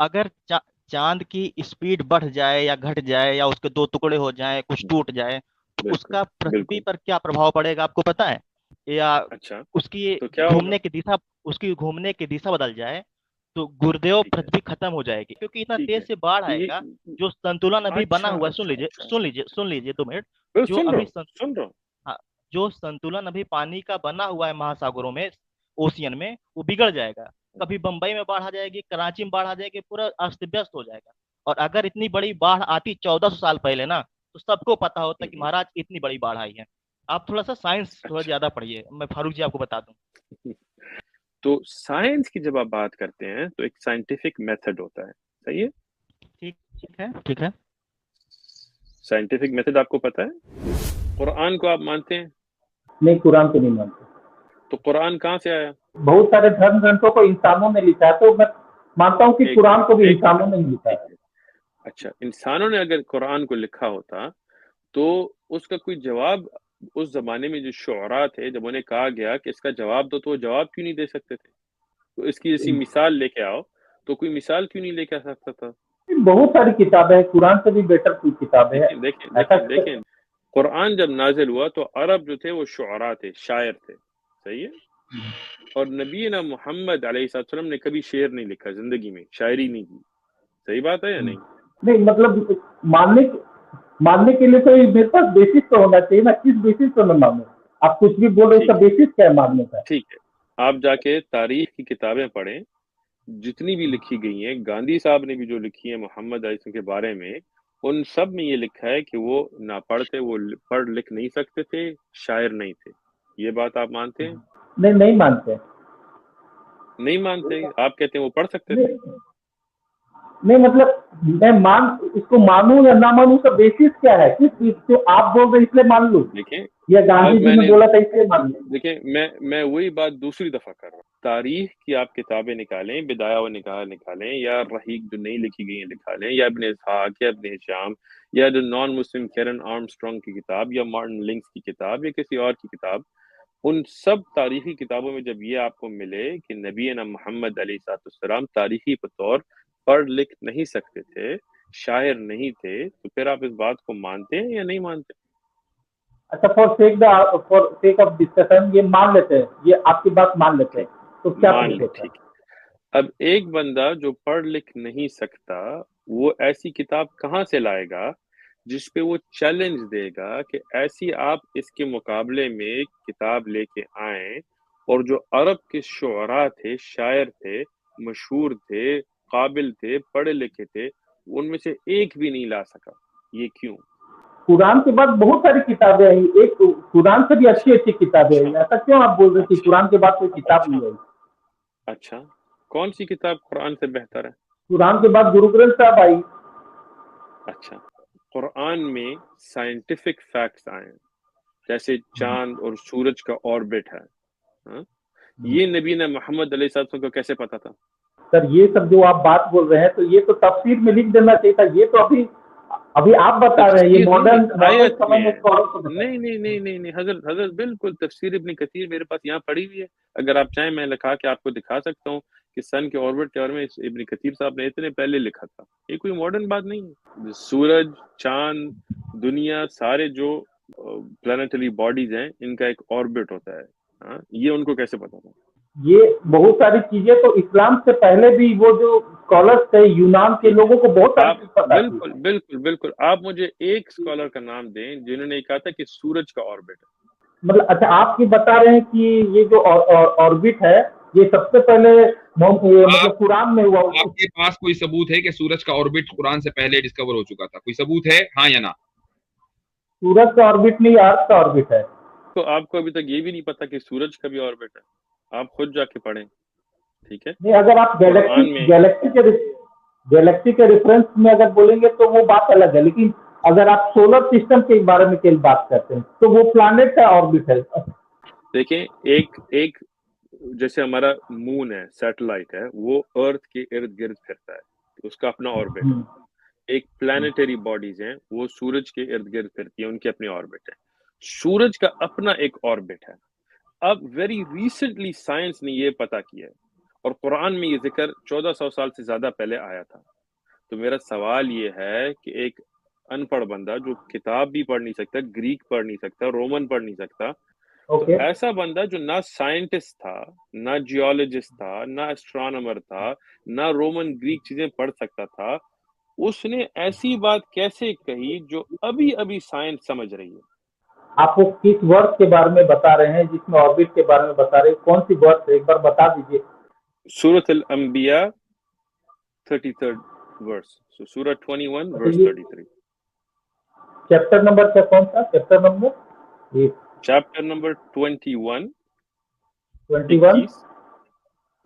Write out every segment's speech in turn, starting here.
अगर चांद की स्पीड बढ़ जाए या घट जाए या उसके दो टुकड़े हो जाएं, कुछ टूट जाए, तो बिल्कुल उसका पृथ्वी बिल्कुल। पर क्या प्रभाव पड़ेगा आपको पता है? या अच्छा, उसकी तो क्या होगा? घूमने की दिशा उसकी घूमने की दिशा बदल जाए, तो गुरुदेव ठीक है, पृथ्वी खत्म हो जाएगी, क्योंकि इतना ठीक है। तेज से बाढ़ तो ये आएगा। जो संतुलन अभी बना अच्छा हुआ है, सुन अच्छा लीजिए अच्छा, सुन लीजिए सुन लीजिए 2 मिनट। मैं जो सुन रहा अभी हूँ, सुन रहा हूँ। हाँ, जो संतुलन अभी पानी का बना हुआ है महासागरों में, ओशियन में, वो बिगड़ जाएगा। कभी बंबई में बाढ़ आ जाएगी, कराची में बाढ़ आ जाएगी, पूरा अस्त व्यस्त हो जाएगा। और अगर इतनी बड़ी बाढ़ आती 1400 साल पहले ना, तो सबको पता होता कि हम्म, महाराज इतनी बड़ी बाढ़ आई है। आप थोड़ा सा साइंस थोड़ा अच्छा। ज्यादा पढ़िए, मैं फारूक जी आपको बता दूं। तो साइंस की जब आप बात करते हैं तो एक साइंटिफिक मेथड होता है, सही है? ठीक ठीक है, ठीक है। साइंटिफिक मेथड आपको पता है? कुरान को आप मानते हैं? नहीं, कुरान को नहीं मानते। तो कुरान कहाँ से आया? बहुत सारे धर्म ग्रंथों को इंसानों ने लिखा है, तो मैं मानता हूँ कि एक कुरान मिनट, को भी एक मिनट, इंसानों ने ही लिखा ठीक है। है। अच्छा, इंसानों ने अगर कुरान को लिखा होता तो उसका कोई जवाब उस जमाने में जो शुअरा थे, जब उन्हें कहा गया कि इसका जवाब दो, तो वो जवाब क्यों नहीं दे सकते थे? तो इसकी जैसी मिसाल लेके आओ, तो कोई मिसाल क्यों नहीं लेके आ सकता था? बहुत सारी किताबें हैं, कुरान से भी बेटर कोई किताबें हैं। देखें देखें ऐसा देखें देखें, कुरान जब नाजिल हुआ तो अरब जो थे वो शुअरा थे, शायर थे, सही है? और नबी ना मोहम्मद अलैहिस्सलाम ने कभी शेर नहीं लिखा जिंदगी में, शायरी नहीं की। सही बात है या नहीं? नहीं, मतलब मानने मानने के लिए तो मेरे पास बेसिस तो होना चाहिए ना, किस बेसिस पे मैं मानूं? आप कुछ भी बोल रहे हो, ठीक उसका है, बेसिस क्या है मानने का? ठीक है। आप जाके तारीख की किताबें पढ़ें, जितनी भी लिखी गई हैं, गांधी साहब ने भी जो लिखी है मोहम्मद अलैहिस्सलाम के बारे में, उन सब में ये लिखा है कि वो ना पढ़ते, वो पढ़ लिख नहीं सकते थे, शायर नहीं थे। ये बात आप मानते हैं? नहीं, नहीं मानते। नहीं मानते? आप कहते हैं वो पढ़ सकते थे। नहीं, नहीं मतलब मैं मान इसको मानूं या ना मानूं, उसका बेसिस क्या है? किस चीज को आप बोल रहे हैं इसलिए मान लूं, देखें, या अब गांधी जी ने मैंने बोला था इसलिए मान लूं? देखें, मैं वही बात दूसरी दफा कर रहा हूँ। तारीख की आप किताबें निकालें, बिदाया व निकाह निकालें, या रहीक जो नई लिखी गई है निकालें, या इब्ने इसहाक या इब्ने हिशाम, या जो नॉन मुस्लिम कैरन आर्मस्ट्रांग की किताब, या मार्टिन लिंक्स की किताब, या किसी और की किताब, उन सब तारीखी किताबों में जब ये आपको मिले कि नबी ना मोहम्मद अलैहिस्सलाम तारीखी तौर पढ़ लिख नहीं सकते थे, शायर नहीं थे, तो फिर आप इस बात को मानते हैं या नहीं मानते? अच्छा, फॉर सेक ऑफ डिस्कशन ये मान लेते हैं, ये आपकी बात मान लेते हैं, ठीक, तो क्या मान प्रूफ ले, होता है? ठीक है। अब एक बंदा जो पढ़ लिख नहीं सकता, वो ऐसी किताब कहाँ से लाएगा जिस पे वो चैलेंज देगा कि ऐसी आप इसके मुकाबले में किताब लेके आए, और जो अरब के शुअरा थे, शायर थे, मशहूर थे, काबिल थे, पढ़े लिखे थे, उनमें से एक भी नहीं ला सका? ये क्यों? कुरान के बाद बहुत सारी किताबें आई, एक कुरान से भी अच्छी अच्छा अच्छी किताबें आई, अच्छा ऐसा क्यों आप बोल रहे हैं कि अच्छा कुरान के बाद कोई किताब अच्छा नहीं आई? अच्छा, कौन सी किताब कुरान से बेहतर है? कुरान के बाद गुरु ग्रंथ साहब आई। अच्छा, कुरान में साइंटिफिक फैक्ट्स आए हैं, जैसे चांद और सूरज का ऑर्बिट है। हाँ? ये नबी ने मोहम्मद अलैहिस्सलाम को कैसे पता था? सर, ये सब जो आप बात बोल रहे हैं, तो ये तो तफसीर में लिख देना चाहिए था। ये तो अभी अभी आप बता रहे हैं, ये तफसीर नहीं, मॉडर्न मॉडर्न आयत समय में में है। स्कॉलर को बता रहे नहीं हैं। नहीं नहीं नहीं नहीं, हजरत हजरत बिल्कुल तफसीर इब्न कसीर मेरे पास यहाँ पड़ी हुई है। अगर आप चाहें मैं लिखा के आपको दिखा सकता हूँ कि सन के ऑर्बिट के बारे में इब्न कसीर साहब ने इतने पहले लिखा था। ये कोई मॉडर्न बात नहीं है। सूरज, चांद, दुनिया, सारे जो प्लानिटरी बॉडीज हैं, इनका एक ऑर्बिट होता है। हाँ, ये उनको कैसे पता था? ये बहुत सारी चीजें तो इस्लाम से पहले भी वो जो स्कॉलर्स थे यूनान के, ठीक है, लोगों को बहुत सारी आप चीज पता थी। बिल्कुल बिल्कुल बिल्कुल, आप मुझे एक स्कॉलर का नाम दें जिन्होंने कहा था कि सूरज का ऑर्बिट है। मतलब अच्छा, आप ये बता रहे हैं कि ये जो ऑर्बिट है, ये सबसे पहले ये आप मतलब कुरान में हुआ? आपके पास कोई सबूत है कि सूरज का ऑर्बिट कुरान से पहले डिस्कवर हो चुका था? कोई सबूत है, हाँ या ना? सूरज का ऑर्बिट नहीं, अर्थ का ऑर्बिट है। तो आपको अभी तक ये भी नहीं पता कि सूरज का भी ऑर्बिट है? आप खुद जाके पढ़ें, ठीक है? नहीं, अगर आप कुरान में गैलेक्सी के रेफरेंस में अगर बोलेंगे तो वो बात अलग है, लेकिन अगर आप सोलर सिस्टम के बारे में केवल बात करते हैं, तो वो प्लैनेट का ऑर्बिट है। देखें, एक एक जैसे हमारा मून है, सैटेलाइट है, वो अर्थ के इर्द गिर्द फिरता है, उसका अपना ऑर्बिट हम्म, है। एक प्लानिटरी बॉडीज हैं, वो सूरज के इर्द गिर्द फिरती है, उनके अपने ऑर्बिट है। सूरज का अपना एक ऑर्बिट है। अब वेरी रिसेंटली साइंस ने ये पता किया है, اور قرآن میں یہ ذکر 1400 سال سے زیادہ پہلے آیا تھا. تو میرا سوال یہ ہے کہ ایک ان پڑھ بندہ جو کتاب بھی پڑھ نہیں سکتا، گریک پڑھ نہیں سکتا، رومن پڑھ نہیں سکتا، تو اوکے. ایسا بندہ جو نہ سائنٹسٹ تھا، نہ جیولوجسٹ تھا، نہ اسٹرانومر تھا، نہ رومن گریک چیزیں پڑھ سکتا تھا، اس نے ایسی بات کیسے کہی جو ابھی ابھی سائنس سمجھ رہی ہے؟ آپ کو کس ورڈ کے بارے میں بتا رہے ہیں جس میں آربٹ کے بارے میں بتا رہے ہیں؟ کون سی ورڈ ایک بار بتا دیجیے. سورۃ الانبیاء 33rd verse. So Surah 21 verse 33. Chapter number کیا کون سا چیپٹر نمبر؟ Chapter number 21 21. 21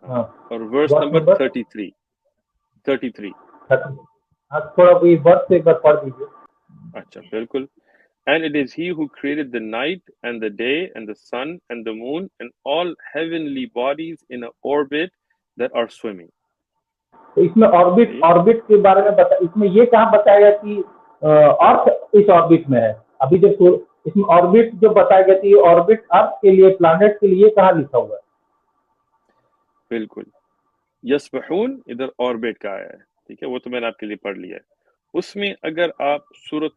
ہاں اور ورس ورڈ نمبر نمبر 33. تھوڑا کوئی ورڈ سے ایک بار پڑھ دیجیے. اچھا بالکل. And it is he who created the night and the day and the sun and the moon and all heavenly bodies in an orbit that are swimming. تو اس میں آربٹ کے بارے میں اس میں یہ کہاں بتایا گیا کہ ارتھ اس آربٹ میں ہے؟ ابھی جب اس میں آربٹ جو بتایا گیا کہ آربٹ ارتھ کے لیے پلانٹ کے لیے کہاں لکھا ہوا ہے؟ بالکل. یسبحون ادھر آربٹ کا آیا ہے، ٹھیک ہے، وہ تو میں نے آپ کے لیے پڑھ لیا ہے. اس میں اگر آپ سورۃ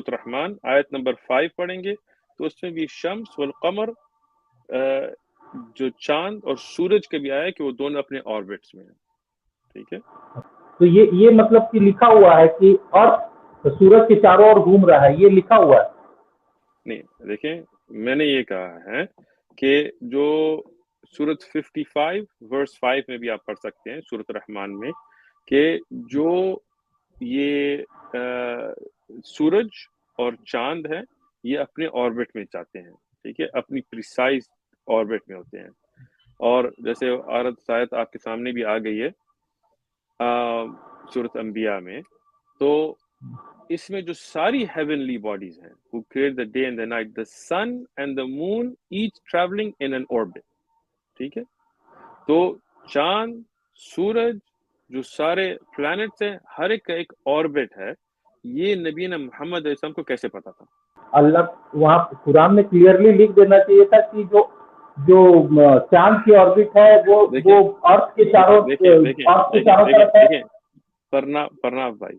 رحمان آیت نمبر 5 پڑھیں گے تو اس میں بھی شمس والقمر جو چاند اور سورج کا بھی آیا کہ وہ دونوں اپنے آربٹس میں ہیں، ٹھیک ہے. تو یہ مطلب کہ لکھا ہوا ہے کہ ارتھ سورج کے چاروں اور گھوم رہا ہے، یہ لکھا ہوا ہے؟ نہیں دیکھیں، میں نے یہ کہا ہے کہ جو سورۃ 55 ورس 5 میں بھی آپ پڑھ سکتے ہیں سورۃ رحمان میں کہ جو یہ سورج اور چاند ہے یہ اپنے آربٹ میں جاتے ہیں، ٹھیک ہے، اپنی پریسائز آربٹ میں ہوتے ہیں. اور جیسے آیت آپ کے سامنے بھی آ گئی ہے سورۃ انبیاء میں، تو اس میں جو ساری ہیونلی باڈیز ہیں who create the day and the night, the sun and the moon each traveling in an orbit، ٹھیک ہے. تو چاند، سورج، جو سارے پلانٹس ہیں، ہر ایک کا ایک آربٹ ہے. یہ نبینا محمد علیہ السلام کو کیسے پتا تھا؟ اللہ وہاں قرآن میں کلیئرلی لکھ دینا چاہیے تھا کہ جو چاند کی آربٹ ہے وہ ارتھ کے چاروں طرف ہے. پرناف بھائی،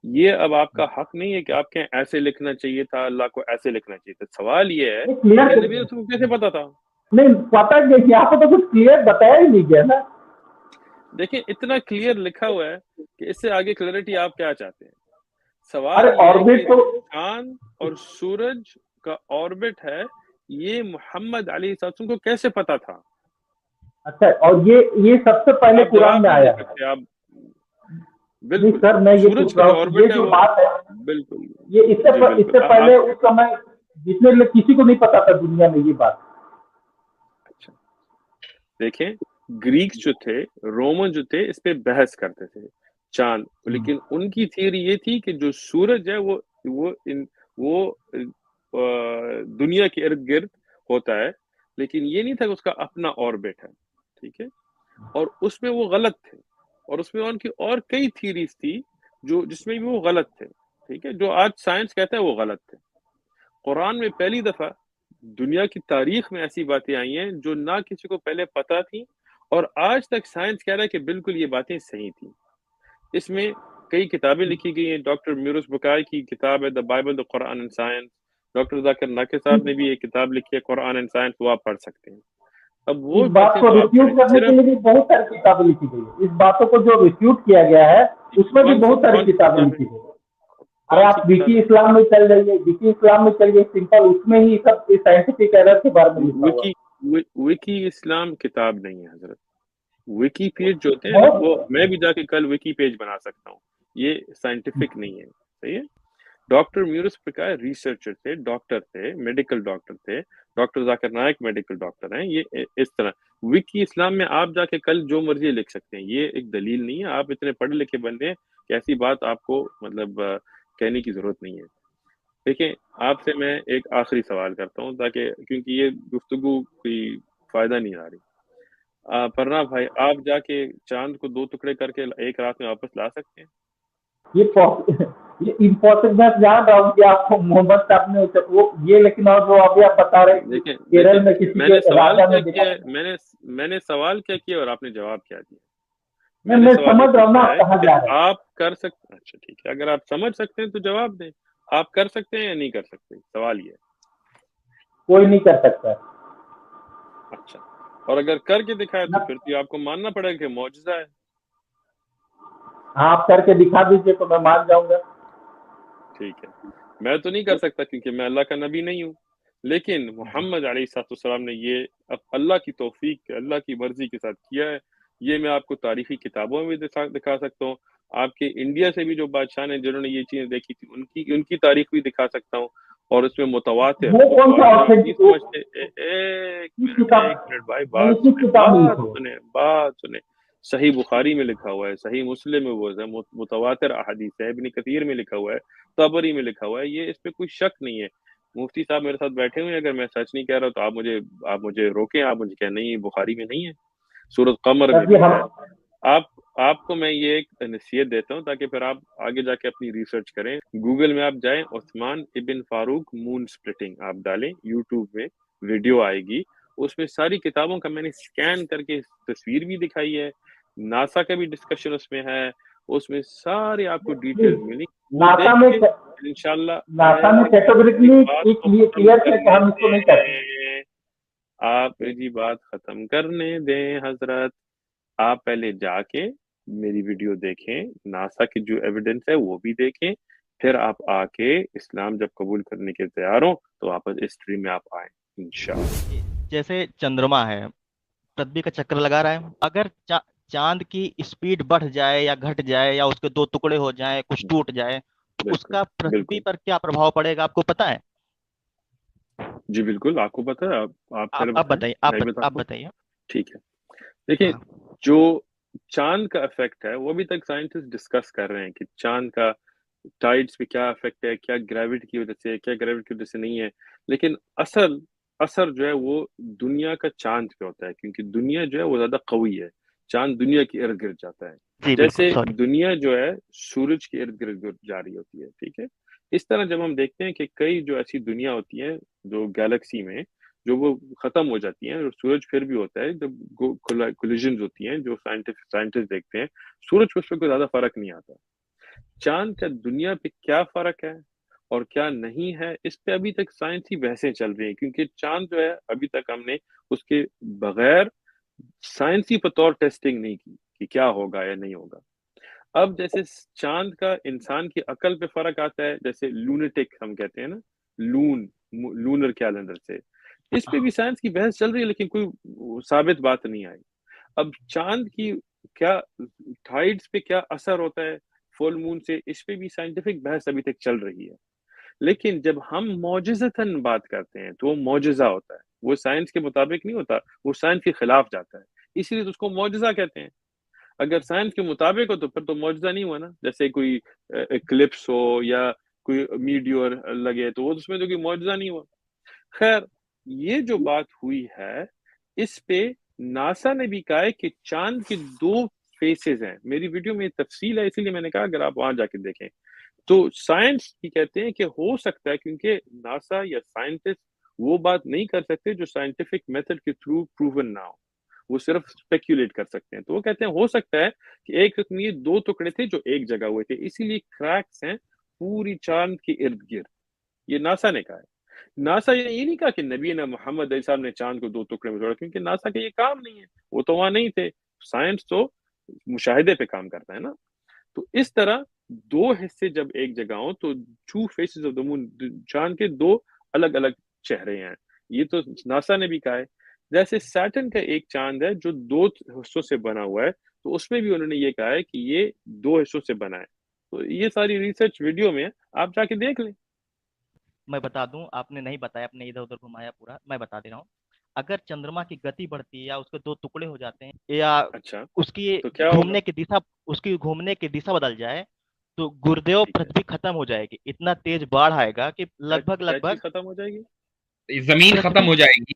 یہ اب آپ کا حق نہیں ہے کہ آپ کہیں ایسے لکھنا چاہیے تھا، اللہ کو ایسے لکھنا چاہیے تھا. سوال یہ ہے کہ نبی علیہ السلام کو کیسے پتا تھا؟ نہیں پتا نہیں، یہاں پہ تو کچھ کلیئر بتایا ہی نہیں گیا نا. دیکھیں اتنا کلیئر لکھا ہوا ہے کہ اس سے آگے کلیئرٹی آپ کیا چاہتے ہیں؟ سوال ارے یہ ہے آربٹ کہ تو چاند اور سورج کا آربٹ ہے، یہ محمد علیہ السلام کو کیسے پتا تھا؟ اچھا، اور یہ سب سے پہلے آپ قرآن جواب میں نہیں آیا دے ہے؟ سکتے آپ. نہیں بالکل سر، میں یہ سورج پوچھ کا رہا جو ہوں کہ آربٹ یہ ہے جو وہ بات ہے بالکل یہ اس جی سے بالکل پہلے اس سمے جتنے لوگ کسی کو نہیں پتا تھا دنیا میں یہ بات. اچھا دیکھیں، گریکس جو تھے، رومن جو تھے، اس پہ بحث کرتے تھے چاند، لیکن ان کی تھیوری یہ تھی کہ جو سورج ہے وہ دنیا کے ارد گرد ہوتا ہے، لیکن یہ نہیں تھا کہ اس کا اپنا آربٹ ہے، ٹھیک ہے. اور اس میں وہ غلط تھے، اور اس میں ان کی اور کئی تھیوریز تھی جس میں بھی وہ غلط تھے، ٹھیک ہے. جو آج سائنس کہتا ہے وہ غلط تھے. قرآن میں پہلی دفعہ دنیا کی تاریخ میں ایسی باتیں آئی ہیں جو نہ کسی کو پہلے پتا تھی، اور آج تک سائنس کہہ رہا ہے کہ بالکل یہ باتیں صحیح تھیں. اس میں کئی کتابیں لکھی گئی ہیں. ڈاکٹر میروس بکائی کی کتاب ہے the Bible the Quran and science. Doctor Zakir Naik صاحب نے بھی ایک کتاب لکھی ہے قرآن اینڈ سائنس، وہ آپ پڑھ سکتے ہیں. اب وہ اس بات باتیں کو تو آپ ریفیوٹ پڑھیں کرنے کے صرف. لیے بھی بہت ساری کتابیں لکھی گئی ہے. اس باتوں کو جو ریفیوٹ کیا گیا ہے اس میں بھی بہت ساری کتابیں لکھی گئی. ارے آپ وکی اسلام میں چل جائیے، وکی اسلام میں چلیے، سمپل اس میں ہی سب سائنٹیفک ایرر کے بارے میں لکھا ہوا ہے. وکی اسلام کتاب نہیں ہے حضرت. وکی پیج جو ہوتے ہیں نا، وہ میں بھی جا کے کل وکی پیج بنا سکتا ہوں. یہ سائنٹیفک نہیں ہے، صحیح ہے. ڈاکٹر میورس پکائے ریسرچر تھے، ڈاکٹر تھے، میڈیکل ڈاکٹر تھے. Doctor Zakir Naik medical doctor ہیں. یہ اس طرح وکی اسلام میں آپ جا کے کل جو مرضی لکھ سکتے ہیں، یہ ایک دلیل نہیں ہے. آپ اتنے پڑھے لکھے بندے ہیں کہ ایسی بات آپ کو مطلب کہنے کی ضرورت نہیں ہے. دیکھیں، آپ سے میں ایک آخری سوال کرتا ہوں تاکہ کیونکہ یہ گفتگو کوئی فائدہ نہیں آ رہی. پرنا بھائی، آپ جا کے چاند کو 2 ٹکڑے کر کے ایک رات میں واپس لا سکتے ہیں؟ ये इम्पॉसिबल, मैं जान रहा हूँ कि आपको मोहम्मद साहब ने वो ये, लेकिन और जो अभी आप बता रहे हैं देखिए केरल में किसी मैंने के सवाल राजा क्या ने देखा। किया, मैंने सवाल क्या किया और आपने जवाब क्या दिया। मैं मैंने सवाल ये समझ रहा हूँ ना पूछा आप है कहाँ कि जा रहे हैं। आप कर सकते, अच्छा ठीक है, अगर आप समझ सकते हैं तो जवाब दें, आप कर सकते हैं या नहीं कर सकते, सवाल ये है। कोई नहीं कर सकता। अच्छा, और अगर करके दिखाए तो ना, फिर तो आपको मानना पड़ेगा कि मौजज़ा है। आप करके दिखा दीजिए तो मैं मान जाऊंगा। ठीक है, मैं तो नहीं कर सकता क्योंकि मैं अल्लाह का नबी नहीं हूँ, लेकिन मोहम्मद अलैहिस्सलाम ने ये अब अल्लाह की तौफीक, अल्लाह की मर्जी के साथ किया है। ये मैं आपको तारीखी किताबों में भी दिखा सकता हूँ, आपके इंडिया से भी जो बादशाह ने जिन्होंने ये चीजें देखी थी उनकी उनकी तारीख भी दिखा सकता हूँ, और उसमें मुतवातिर वो कौन सा मुतवातिर आप नहीं ऑथेंटिक, समझते। किस किताब, एक मिनट भाई, नहीं किस किताब में लिखा हुआ? बात सुने। सही बुखारी में लिखा हुआ है, सही मुस्लिम में वो है, मुतवातिर अहादीस है, इब्न कसीर में लिखा हुआ है, तबरी में लिखा हुआ है, ये इस पे कोई शक नहीं है। मुफ्ती साहब मेरे साथ बैठे हुए हैं, अगर मैं सच नहीं कह रहा तो आप मुझे रोकें, आप मुझे कहें नहीं बुखारी में नहीं है, सूरत कमर में सर जी भी हम, है। आपको मैं ये एक नसीहत देता हूँ ताकि फिर आप आगे जाके अपनी रिसर्च करें। गूगल में आप जाएं, उस्मान इब्न फारूक मून स्प्लिटिंग आप डालें, यूट्यूब में वीडियो आएगी, उसमें सारी किताबों का मैंने स्कैन करके तस्वीर भी दिखाई है, नासा का भी डिस्कशन उसमें है, उसमें सारे आपको डिटेल्स मिली, वो नासा देख में, के इंशाल्लाह। नासा में मेरी कैटेगोरिकली बात को खत्म क्लियर किया कि करने हम इसको नहीं करते। दें, आप मेरी बात खत्म करने दें हजरत। आप पहले जाके मेरी वीडियो देखें, नासा की जो एविडेंस है वो भी देखें, फिर आप आके इस्लाम जब कबूल करने के तैयार हो तो वापस इस स्ट्रीम में आप आए इंशाअल्लाह। जैसे चंद्रमा है, पृथ्वी का चक्कर लगा रहा है, अगर चांद की स्पीड बढ़ जाए या घट जाए या उसके दो टुकड़े हो जाए, कुछ टूट जाए, तो बिल्कुल उसका पृथ्वी बिल्कुल, पर क्या प्रभाव पड़ेगा आपको पता है? जी बिल्कुल, आपको पता है, आप पहले आप बताएं, बताइए, मैं भी आप बताता हूँ। बताइए। ठीक है, देखिए, हाँ। जो चांद का इफेक्ट है वो अभी तक साइंटिस्ट डिस्कस कर रहे हैं कि चांद का टाइड्स पे क्या इफेक्ट है, क्या ग्रेविटी की वजह से, क्या ग्रेविटी की वजह से नहीं है, लेकिन असल असर जो है वो दुनिया का चांद पे होता है, क्योंकि दुनिया जो है वो ज्यादा कवी है, चांद दुनिया के इर्द गिर्द जाता है, जी बिल्कुल, जैसे सॉरी। दुनिया जो है सूरज के इर्द गिर्द जा रही होती है, ठीक है। इस तरह जब हम देखते हैं कि कई जो ऐसी दुनिया होती है जो गैलेक्सी में, जो वो खत्म हो जाती हैं और सूरज फिर भी होता है, जब कोलिजन होती हैं जो साइंटिस्ट देखते हैं, सूरज को उसमें कोई ज्यादा फर्क नहीं आता। चांद का दुनिया पे क्या फर्क है और क्या नहीं है, इस पे अभी तक साइंसी बहसें चल रही हैं, क्योंकि चांद जो है अभी तक हमने उसके बगैर साइंसी पर तौर टेस्टिंग नहीं की कि क्या होगा या नहीं होगा। अब जैसे चांद का इंसान की अकल पे फर्क आता है, जैसे लूनेटिक हम कहते हैं ना, लूनर कैलेंडर से, इस पे भी साइंस की बहस चल रही है, लेकिन कोई साबित बात नहीं आई। अब चांद की क्या टाइड्स पे क्या असर होता है फुल मून से, इस पे भी साइंटिफिक बहस अभी तक चल रही है। लेकिन जब हम मौजज़तन बात करते हैं तो वो मौजज़ा होता है, वो साइंस के मुताबिक नहीं होता, वो साइंस के खिलाफ जाता है, इसलिए तो उसको मौजज़ा कहते हैं। अगर साइंस के मुताबिक हो तो फिर तो मौजज़ा नहीं हुआ ना, जैसे कोई इक्लिप्स हो या कोई मीटियोर लगे तो वो उसमें तो कोई मौजज़ा नहीं हुआ। खैर, ये जो बात हुई है, इस पे नासा ने भी कहा है कि चांद के दो फेसेस हैं। मेरी वीडियो में तफसील है, इसीलिए मैंने कहा अगर आप वहां जाके देखें तो साइंस की कहते हैं कि हो सकता है, क्योंकि नासा या साइंटिस्ट वो बात नहीं कर सकते जो साइंटिफिक मेथड के थ्रू प्रूवन ना हो, वो सिर्फ स्पेक्यूलेट कर सकते हैं। तो वो कहते हैं हो सकता है कि एक में ये दो टुकड़े थे जो एक जगह हुए थे, इसीलिए क्रैक्स हैं पूरी चांद के इर्द गिर्द। ये नासा ने कहा है। नासा ये नहीं कहा कि नबी ना मोहम्मद साहब ने चांद को दो टुकड़े में तोड़ा, क्योंकि नासा का ये काम नहीं है, वो तो वहां नहीं थे। साइंस तो मुशाहिदे पे काम करता है ना। तो इस तरह दो हिस्से जब एक जगह हो तो two faces of the moon, चांद के दो अलग अलग चेहरे हैं, ये तो नासा ने भी कहा है। जैसे सैटर्न का एक चांद है जो दो हिस्सों से बना हुआ है, तो उसमें भी उन्होंने ये कहा है कि ये दो हिस्सों से बना है। तो ये सारी रिसर्च वीडियो में है, आप जाके देख लें। मैं बता दूं, आपने नहीं बताया, आपने इधर उधर घुमाया पूरा, मैं बता दे रहा हूँ। अगर चंद्रमा की गति बढ़ती है या उसके दो टुकड़े हो जाते हैं या अच्छा, उसकी तो क्या होगा? घूमने की दिशा उसकी घूमने की दिशा बदल जाए, तो गुरुदेव ठीक है, पृथ्वी खत्म हो जाएगी। इतना तेज बाढ़ आएगा कि क्या लगभग क्या चीज लगभग खत्म हो जाएगी? जमीन खत्म पृथ्वी, हो जाएगी,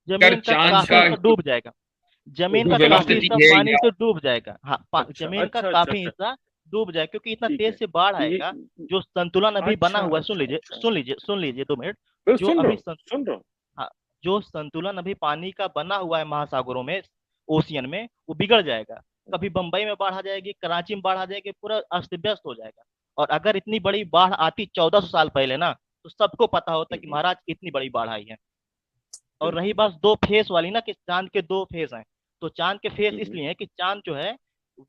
अगर जमीन का चांद काफी का हिस्सा डूब जाएगा। जमीन जो का काफी वेलोसिटी हिस्सा है पानी या से डूब जाएगा। हाँ, अच्छा जमीन का अच्छा अच्छा काफी अच्छा, हिस्सा डूब जाए, क्योंकि इतना ठीक तेज है, से बाढ़ तो ये आएगा। जो संतुलन अभी बना अच्छा हुआ है, सुन अच्छा लीजिए अच्छा, सुन लीजिए सुन लीजिए सुन लीजिए 2 मिनट। मैं जो अभी सुन रहा हूँ। हाँ, जो संतुलन अभी पानी का बना हुआ है महासागरों में, ओशियन में, वो बिगड़ जाएगा। कभी बंबई में बाढ़ आ जाएगी, कराची में बाढ़ आ जाएगी, पूरा अस्त व्यस्त हो जाएगा। और अगर इतनी बड़ी बाढ़ आती 1400 साल पहले ना, तो सबको पता होता कि हम्म, महाराज इतनी बड़ी बाढ़ आई है। और रही बिल्कुल। बात 2 फेस वाली ना, कि चांद के 2 फेस हैं, तो चांद के फेस हम्म, इसलिए है कि चांद जो है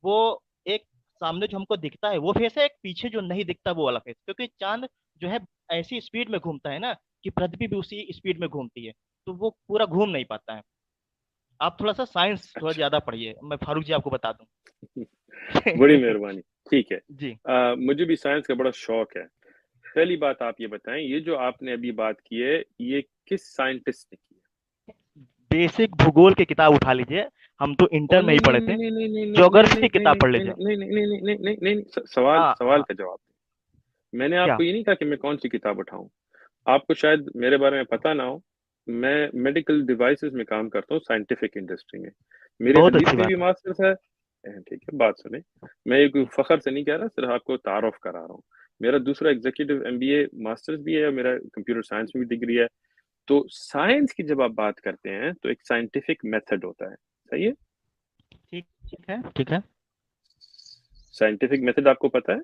वो एक सामने जो हमको दिखता है वो फेस है, एक पीछे जो नहीं दिखता वो वाला फेस, क्योंकि चांद जो है ऐसी स्पीड में घूमता है ना, कि पृथ्वी भी उसी स्पीड में घूमती है, तो वो पूरा घूम नहीं पाता है। आप थोड़ा सा साइंस थोड़ा अच्छा। ज्यादा पढ़िए, मैं फारूक जी आपको बता दूं। बड़ी मेहरबानी। ठीक है। जी। मुझे भी साइंस का बड़ा शौक है। पहली बात आप ये बताएं, ये जो आपने अभी बात की है, ये किस साइंटिस्ट ने की है? बेसिक भूगोल की किताब उठा लीजिए, हम तो ओ इंटर में ही नहीं नहीं पढ़े नहीं थे। नहीं नहीं नहीं नहीं नहीं ज्योग्राफी की नहीं किताब नहीं पढ़ नहीं लीजिए। नहीं नहीं नहीं नहीं नहीं नहीं नहीं, सवाल हाँ सवाल हाँ। का जवाब दें। मैंने क्या? आपको ये नहीं कहा कि मैं कौन सी किताब उठाऊं। आपको शायद मेरे बारे में पता ना हो, मैं मेडिकल डिवाइसेस में काम करता हूँ, साइंटिफिक इंडस्ट्री में। मेरे बहुत हदीस अच्छी में भी बात है। मास्टर्स है। ठीक है, बात सुने। मैं ये कोई फखर से नहीं कह रहा, सिर्फ आपको तारुफ करा रहा हूँ। मेरा दूसरा एग्जीक्यूटिव एमबीए मास्टर्स भी है, और मेरा कंप्यूटर साइंस में भी डिग्री है। तो साइंस की जब आप बात करते हैं तो एक साइंटिफिक मेथड होता है, सही है? ठीक ठीक है ठीक है। साइंटिफिक मेथड आपको पता है?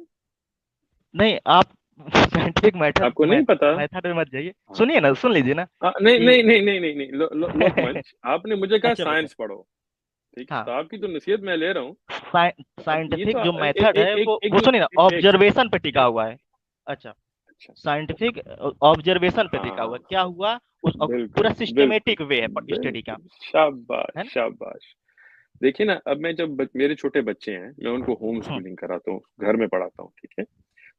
नहीं, आप साइंटिफिक मेथड आपको नहीं पता? मेथड में मत जाइए, सुनिए ना, सुन लीजिए ना नहीं कि नहीं नहीं नहीं नहीं नहीं, लोकमंच, आपने मुझे कहा अच्छा बताइए। साइंस पढ़ो। ठीक है, तो हाँ, आपकी तो नसीहत मैं ले रहा हूँ। अब ये साइंटिफिक तो जो मेथड है एक वो सुनिए ना, मिनट, एक सेकंड। ऑब्जर्वेशन पे टिका एक हुआ है। अच्छा। अच्छा। साइंटिफिक ऑब्जर्वेशन पे टिका हुआ है, हाँ, क्या हुआ उस बिल्कुल पूरा बिल्कुल सिस्टमेटिक वे है स्टडी का, बिल्कुल, शाबाश है ना? शाबाश। देखिए ना, अब मैं जब मेरे छोटे बच्चे हैं, मैं उनको होम हम्म, स्कूलिंग कराता हूँ, घर में पढ़ाता हूँ, ठीक है।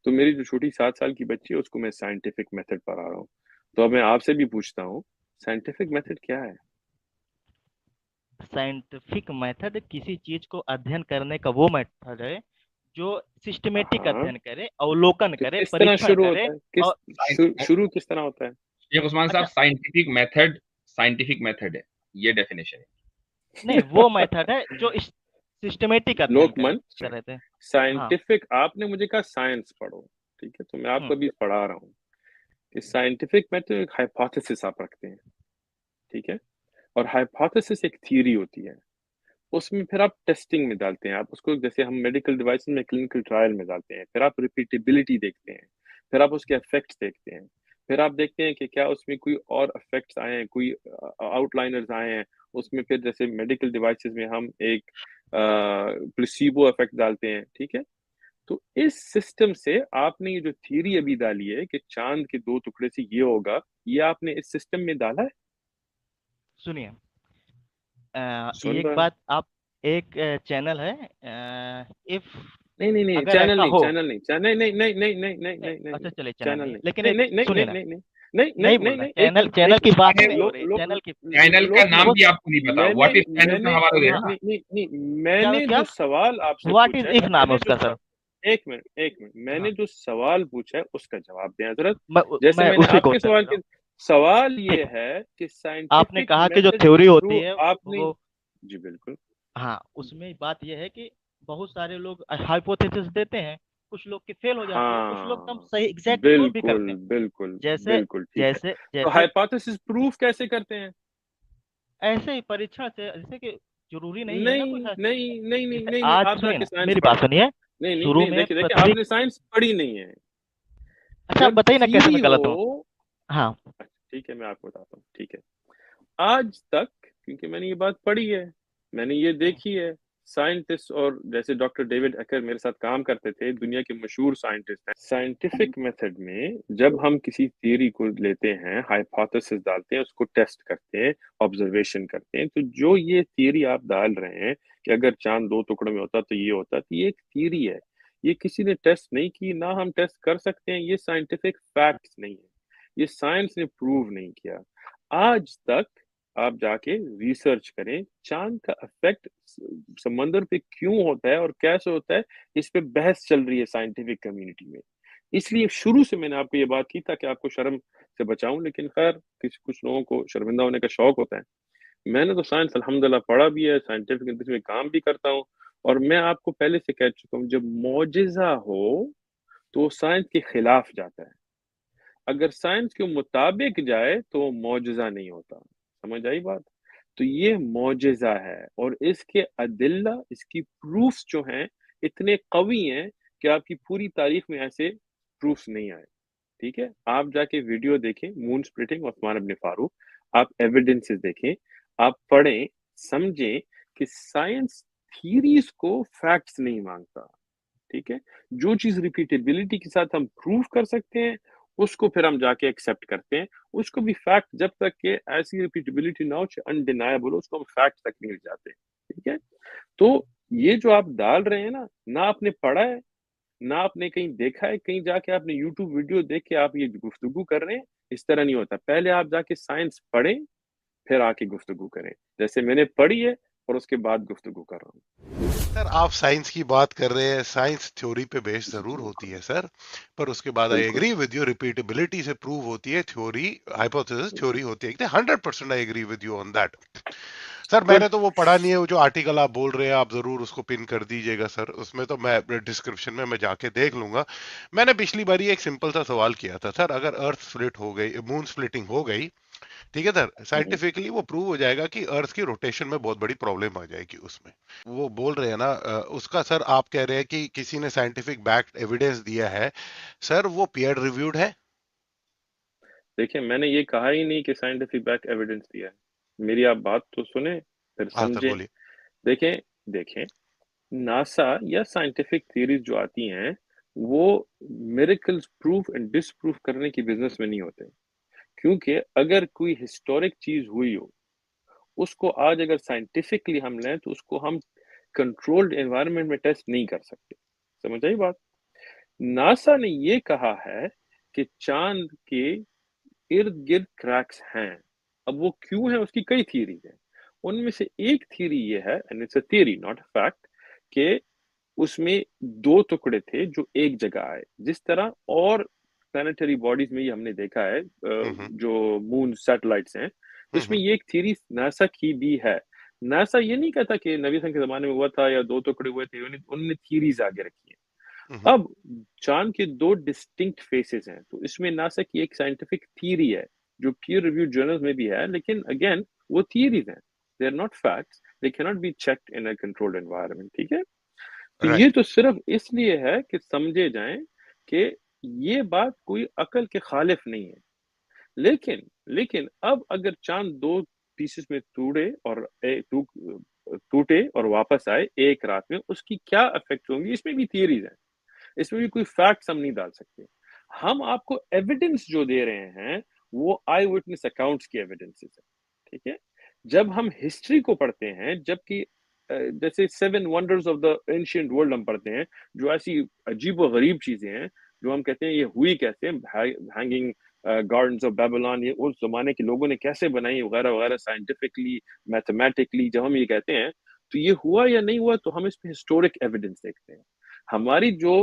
तो मेरी जो छोटी 7 साल की बच्ची है, उसको मैं साइंटिफिक मेथड पढ़ा रहा हूँ। तो अब मैं आपसे भी पूछता हूँ, साइंटिफिक मेथड क्या है? साइंटिफिक मेथड किसी चीज को अध्ययन करने का वो मेथड है जो सिस्टमेटिक हाँ, अध्ययन करे, अवलोकन तो करे, किस तरह परीक्षण शुरू करे। होता है, किस और शुरू किस तरह होता है? शेख उस्मान साहब, अच्छा, साइंटिफिक मेथड है, ये डेफिनेशन है। नहीं, वो मेथड है जो सिस्टमेटिक अध्ययन करे लोकमंच, कर रहे थे। हाँ। साइंटिफिक, आपने मुझे कहा साइंस पढ़ो, ठीक है, तो मैं आपको अभी पढ़ा रहा हूँ कि साइंटिफिक में तो एक हाइपोथेसिस आप रखते हैं, ठीक है। और हाइपोथेसिस एक थियरी होती है, उसमें फिर आप टेस्टिंग में डालते हैं, आप उसको जैसे हम मेडिकल डिवाइस में क्लिनिकल ट्रायल में डालते हैं, फिर आप रिपीटेबिलिटी देखते हैं, फिर आप उसके इफेक्ट्स देखते हैं, फिर आप देखते हैं कि क्या उसमें कोई और इफेक्ट्स आए हैं, कोई आउटलाइनर्स आए हैं उसमें। फिर जैसे मेडिकल डिवाइसेस में हम एक प्लेसिबो इफेक्ट डालते हैं, ठीक है। तो इस सिस्टम से आपने ये जो थियरी अभी डाली है कि चांद के 2 टुकड़े से ये होगा, ये आपने इस सिस्टम में डाला है? सुनिए, सुन एक रहा है? बात आप, एक चैनल है, इफ नहीं नहीं नहीं, अगर चैनल ऐसा नहीं, हो, चैनल नहीं, चैनल नहीं नहीं नहीं नहीं नहीं नहीं, नहीं नहीं अच्छा नहीं, चलिए चैनल चैनल नहीं, नहीं लेकिन नहीं एक नहीं नहीं सुनिए नहीं ना, नहीं नहीं नहीं नहीं नहीं बोलना, नहीं, एक चैनल मिनट, चैनल एक की मिनट। बात ही नहीं हो लोक रही, लोक चैनल की चैनल का नाम लोकमंच, भी आपको नहीं पता, मैंने व्हाट इज चैनल का मैंने हवाला दे रहे हाँ, हैं। नहीं नहीं नहीं, क्या मैंने क्या जो सवाल आपसे व्हाट पूछा इज है, इफ नाम है मैंने जो उसका सर। एक मिनट एक मिनट, हाँ, मैंने जो सवाल पूछा है उसका जवाब दें हजरत। मैं जैसे मैं मैंने उसी को आपके उत्तर दे सवाल रहा के हूँ। सवाल ठीक ये है, है कि आपने साइंटिफिक कहा कि जो मेथड के थ्योरी होती थ्रू है आपने। वो, जी बिल्कुल। हाँ, उसमें बात यह है कि बहुत सारे लोग हाइपोथेसिस देते हैं, कुछ लोग की फेल हो जाती है, कुछ लोग एकदम हाँ, सही एग्जैक्ट प्रूव भी बिल्कुल करते हैं। बिल्कुल जैसे बिल्कुल, ठीक है। जैसे तो जैसे हाइपोथेसिस प्रूफ कैसे करते हैं? ऐसे ही परीक्षण से, जैसे कि जरूरी नहीं है ना नहीं कोई नहीं नहीं नहीं जैसे नहीं नहीं, आज आप सुनिए जाके ना, साइंस मेरी बात पढ़ें। सुनिए। नहीं नहीं शुरू नहीं, में देखिए देखिए, पृथ्वी, आपने साइंस पढ़ी नहीं है। अच्छा आप जब बताइए ना कैसे थ्योरी मैं हो, गलत हूँ। हाँ। अच्छा ठीक है, मैं आपको बताता हूँ, ठीक है। आज तक, क्योंकि मैंने ये बात पढ़ी है, मैंने ये देखी है, साइंटिस्ट और जैसे डॉक्टर डेविड एकर मेरे साथ काम करते थे, दुनिया के मशहूर साइंटिस्ट हैं। साइंटिफिक मेथड में जब हम किसी थियरी को लेते हैं, हाइपोथेसिस डालते हैं, उसको टेस्ट करते हैं, ऑब्जर्वेशन करते हैं, तो जो ये थियरी आप डाल रहे हैं कि अगर चांद 2 टुकड़ों में होता तो ये होता, तो ये एक थियरी है। ये किसी ने टेस्ट नहीं की, ना हम टेस्ट कर सकते हैं, ये साइंटिफिक फैक्ट्स नहीं है, ये साइंस ने प्रूव नहीं किया आज तक। आप जाके रिसर्च करें, चांद का इफेक्ट समंदर पे क्यों होता है और कैसे होता है, इस पे बहस चल रही है साइंटिफिक कम्युनिटी में। इसलिए शुरू से मैंने आपको ये बात की ताकि आपको शर्म से बचाऊं, लेकिन खैर किसी कुछ लोगों को शर्मिंदा होने का शौक होता है। मैंने तो साइंस अल्हम्दुलिल्लाह पढ़ा भी है, साइंटिफिक इंडस्ट्री में काम भी करता हूँ, اور میں آپ کو پہلے سے کہہ چکا ہوں جب معجزہ ہو تو سائنس کے خلاف جاتا ہے، اگر سائنس کے مطابق جائے تو معجزہ نہیں ہوتا. سمجھ آئی بات؟ تو یہ معجزہ ہے، اور اس کے ادلہ، اس کی پروفس جو ہیں اتنے قوی ہیں کہ آپ کی پوری تاریخ میں ایسے پروفس نہیں آئے. ٹھیک ہے، آپ جا کے ویڈیو دیکھیں مون سپلٹنگ عثمان ابن فاروق، آپ ایویڈنسز دیکھیں، آپ پڑھیں، سمجھیں کہ سائنس تھیریز کو فیکٹس نہیں مانگتا. ٹھیک ہے، جو چیز ریپیٹیبلٹی کے ساتھ ہم پروف کر سکتے ہیں اس کو پھر ہم جا کے ایکسیپٹ کرتے ہیں، اس کو بھی فیکٹ جب تک کہ ایسی ریپیٹیبلٹی نہ ہو انڈینائبل ہو اس کو ہم فیکٹ تک نہیں لے جاتے. ٹھیک ہے، تو یہ جو آپ ڈال رہے ہیں نا، نہ آپ نے پڑھا ہے، نہ آپ نے کہیں دیکھا ہے، کہیں جا کے آپ نے یوٹیوب ویڈیو دیکھ کے آپ یہ گفتگو کر رہے ہیں. اس طرح نہیں ہوتا. پہلے آپ جا کے سائنس پڑھیں پھر آ کے گفتگو کریں، جیسے میں نے پڑھی ہے اور اس کے بعد گفتگو کر رہا ہوں. سر آپ سائنس کی بات کر رہے ہیں، سائنس تھیوری پہ بیس ضرور ہوتی ہے سر، پر اس کے بعد آئی بالکل ایگری ود یو ریپیٹیبلٹی سے پروو ہوتی ہے، تھیوری ہائپوتھیسس تھیوری ہوتی ہے. 100% I agree with you on that. Sir میں گڈ. نے تو وہ پڑھا نہیں ہے، وہ جو آرٹیکل آپ بول رہے ہیں آپ ضرور اس کو پن کر دیجئے گا سر، اس میں تو میں ڈسکرپشن میں جا کے دیکھ لوں گا. میں نے پچھلی باری ایک سمپل سا سوال کیا تھا سر، اگر ارتھ سپلٹ ہو گئی، مون سپلٹنگ ہو گئی، ٹھیک ہے سر، سائنٹیفکلی وہ پروو ہو جائے گا کہ ارتھ کی روٹیشن میں بہت بڑی پرابلم آ جائے گی اس میں. وہ بول رہے ہیں نا اس کا سر آپ کہہ رہے ہیں کہ کسی نے سائنٹیفک بیک ایویڈنس دیا ہے، سر وہ پیئر ریویوڈ ہے؟ دیکھیں میں نے یہ کہا ہی نہیں کہ سائنٹیفک بیک ایویڈنس دیا ہے، میری آپ بات تو سنیں پھر ہاں سر سمجھیں. بولیے. دیکھیں ناسا یا سائنٹیفک تھیریز جو آتی ہیں وہ miracles proof and disproof کرنے کی بزنس میں نہیں ہوتے، کیونکہ اگر کوئی ہسٹورک چیز ہوئی ہو اس کو آج اگر سائنٹیفکلی ہم لیں تو اس کو ہم کنٹرولڈ انوائرمنٹ میں ٹیسٹ نہیں کر سکتے. سمجھ آئی بات؟ ناسا نے یہ کہا ہے کہ چاند کے ارد گرد کریکس ہیں. اب وہ کیوں ہیں اس کی کئی تھیریز ہیں، ان میں سے ایک تھیری یہ ہے، and it's a theory not a fact, کہ اس میں دو ٹکڑے تھے جو ایک جگہ آئے، جس طرح اور پلانیٹری باڈیز میں یہ ہم نے دیکھا ہے جو مون سیٹلائٹس ہیں، اس میں یہ ایک تھیری ناسا کی بھی ہے. ناسا یہ نہیں کہتا کہ نبی صلی اللہ علیہ وسلم کے زمانے میں ہوا تھا یا دو ٹکڑے ہوئے تھے، انہوں نے تھیریز آگے رکھی ہیں. اب چاند کے دو ڈسٹنکٹ فیسز ہیں، تو اس میں ناسا کی ایک سائنٹیفک تھیری ہے جو پیئر ریویو جرنلز میں بھی ہے، لیکن اگین وہ تھیریز ہیں، they are not facts, they cannot be checked in a controlled environment. ٹھیک ہے، تو یہ رائٹ. تو صرف اس لیے ہے کہ سمجھے جائیں کہ یہ بات کوئی عقل کے خالف نہیں ہے. لیکن اب اگر چاند دو پیسز میں ٹوٹے اور واپس آئے ایک رات میں، اس کی کیا افیکٹ ہوں گی، اس میں بھی تھیریز ہیں، اس میں بھی کوئی فیکٹس ہم نہیں ڈال سکتے. ہم آپ کو ایویڈنس جو دے رہے ہیں وہ آئی وٹنس اکاؤنٹس کی ایویڈنسز ہیں. ٹھیک ہے، جب ہم ہسٹری کو پڑھتے ہیں، جبکہ جیسے 7 wonders of the ancient world ہم پڑھتے ہیں، جو ایسی عجیب و غریب چیزیں ہیں جو ہم کہتے ہیں یہ ہوئی کیسے، ہینگنگ گارڈنز آف بیبلون، یہ اس زمانے کے لوگوں نے کیسے بنائی وغیرہ وغیرہ، سائنٹیفکلی میتھمیٹکلی جب ہم یہ کہتے ہیں تو یہ ہوا یا نہیں ہوا، تو ہم اس پہ ہسٹورک ایویڈنس دیکھتے ہیں. ہماری جو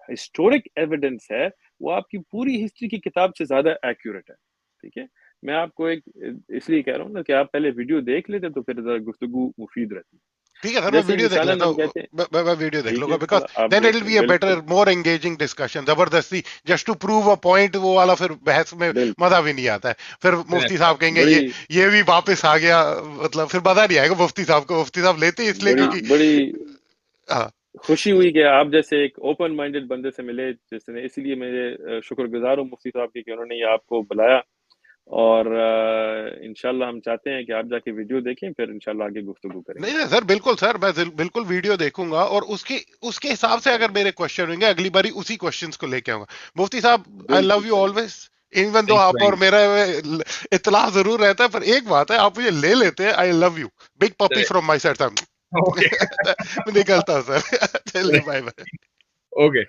ہسٹورک ایویڈنس ہے وہ آپ کی پوری ہسٹری کی کتاب سے زیادہ ایکیوریٹ ہے. ٹھیک ہے، میں آپ کو ایک اس لیے کہہ رہا ہوں نا کہ آپ پہلے ویڈیو دیکھ لیتے تو پھر ذرا گفتگو مفید رہتی. ٹھیک ہے سر، میں جیسے ویڈیو دیکھ مثالاً لیتا ہم ہوں، کہتے ہیں میں ویڈیو دیکھ لوں ٹھیک گا، ہے بیکاز آپ دین اٹ ول دیکھیں، بی اے بیٹر بالکل مور انگیجنگ ڈسکشن. زبردستی just to prove a point وہ والا پھر بحث میں بالکل مزہ بھی نہیں آتا ہے. پھر مفتی صاحب کہیں گے بڑی یہ بھی واپس آ گیا، مطلب پھر مزہ نہیں آئے گا مفتی صاحب کو. مفتی صاحب لیتے اس لیے بڑی کیونکہ بڑی ہاں خوشی ہوئی کہ آپ جیسے ایک اوپن مائنڈڈ بندے سے ملے جس نے، اسی لیے میں شکر گزار ہوں مفتی صاحب کی کہ انہوں نے یہ آپ کو بلایا، اور انشاءاللہ ہم چاہتے ہیں کہ آپ جا کے ویڈیو دیکھیں، پھر انشاءاللہ آگے گفتگو کریں گے. نہیں سر، بالکل سر، میں بالکل ویڈیو دیکھوں گا، اور اس کے حساب سے اگر میرے کوشچن ہوئیں گے اگلی باری اسی کوشچنز کو لے کے آؤں گا. مفتی صاحب آئی لو بالکل یو صحیح. آلویز، ایون دو تھینک آپ یو اور میرا اطلاع ضرور رہتا ہے، پر ایک بات ہے، آپ مجھے لے لیتے ہیں. I love you, big puppy from my side. Okay نکلتا ہوں سر. چلیے بائے بائے. اوکے.